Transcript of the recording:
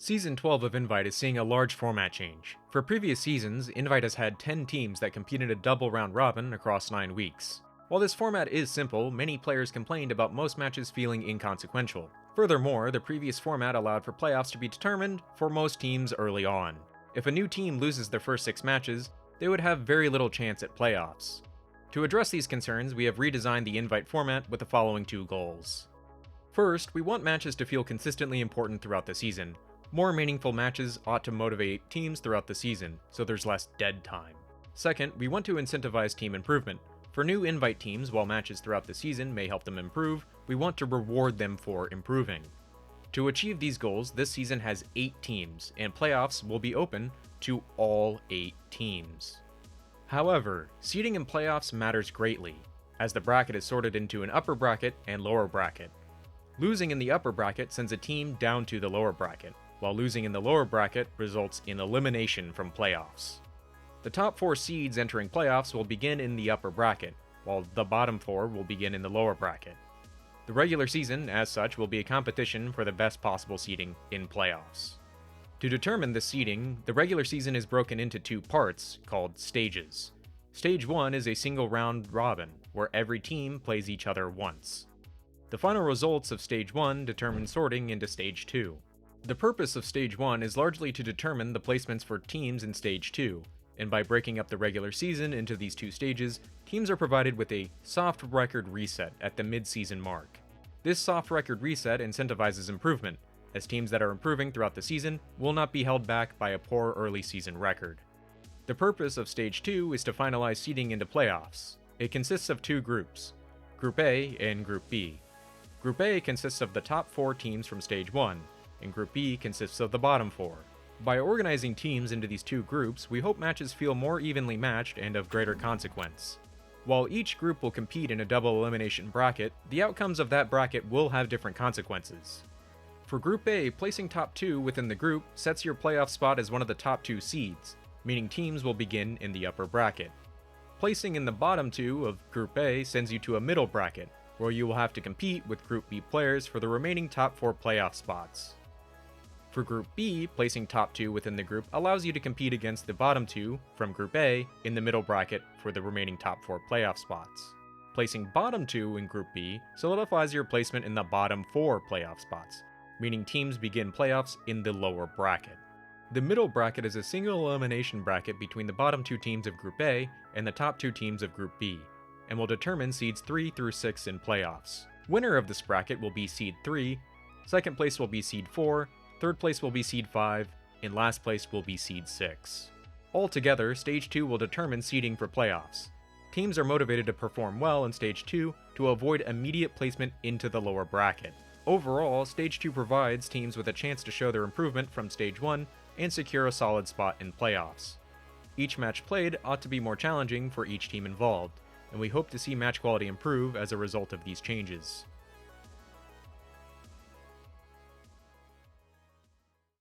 Season 12 of Invite is seeing a large format change. For previous seasons, Invite has had 10 teams that compete in a double round robin across 9 weeks. While this format is simple, many players complained about most matches feeling inconsequential. Furthermore, the previous format allowed for playoffs to be determined for most teams early on. If a new team loses their first 6 matches, they would have very little chance at playoffs. To address these concerns, we have redesigned the Invite format with the following 2 goals. First, we want matches to feel consistently important throughout the season. More meaningful matches ought to motivate teams throughout the season, so there's less dead time. Second, we want to incentivize team improvement. For new Invite teams, while matches throughout the season may help them improve, we want to reward them for improving. To achieve these goals, this season has 8 teams, and playoffs will be open to all 8 teams. However, seeding in playoffs matters greatly, as the bracket is sorted into an upper bracket and lower bracket. Losing in the upper bracket sends a team down to the lower bracket, while losing in the lower bracket results in elimination from playoffs. The top 4 seeds entering playoffs will begin in the upper bracket, while the bottom 4 will begin in the lower bracket. The regular season, as such, will be a competition for the best possible seeding in playoffs. To determine the seeding, the regular season is broken into 2 parts, called stages. Stage 1 is a single round robin, where every team plays each other once. The final results of Stage 1 determine sorting into Stage 2. The purpose of Stage 1 is largely to determine the placements for teams in Stage 2, and by breaking up the regular season into these 2 stages, teams are provided with a soft record reset at the mid-season mark. This soft record reset incentivizes improvement, as teams that are improving throughout the season will not be held back by a poor early season record. The purpose of Stage 2 is to finalize seeding into playoffs. It consists of 2 groups, Group A and Group B. Group A consists of the top 4 teams from Stage 1, and Group B consists of the bottom 4. By organizing teams into these 2 groups, we hope matches feel more evenly matched and of greater consequence. While each group will compete in a double elimination bracket, the outcomes of that bracket will have different consequences. For Group A, placing top 2 within the group sets your playoff spot as one of the top 2 seeds, meaning teams will begin in the upper bracket. Placing in the bottom 2 of Group A sends you to a middle bracket, where you will have to compete with Group B players for the remaining top 4 playoff spots. For Group B, placing top 2 within the group allows you to compete against the bottom 2 from Group A in the middle bracket for the remaining top 4 playoff spots. Placing bottom 2 in Group B solidifies your placement in the bottom 4 playoff spots, meaning teams begin playoffs in the lower bracket. The middle bracket is a single elimination bracket between the bottom 2 teams of Group A and the top 2 teams of Group B, and will determine seeds 3 through 6 in playoffs. Winner of this bracket will be seed 3, second place will be seed 4, third place will be seed 5, and last place will be seed 6. Altogether, Stage 2 will determine seeding for playoffs. Teams are motivated to perform well in Stage 2 to avoid immediate placement into the lower bracket. Overall, Stage 2 provides teams with a chance to show their improvement from Stage 1 and secure a solid spot in playoffs. Each match played ought to be more challenging for each team involved, and we hope to see match quality improve as a result of these changes.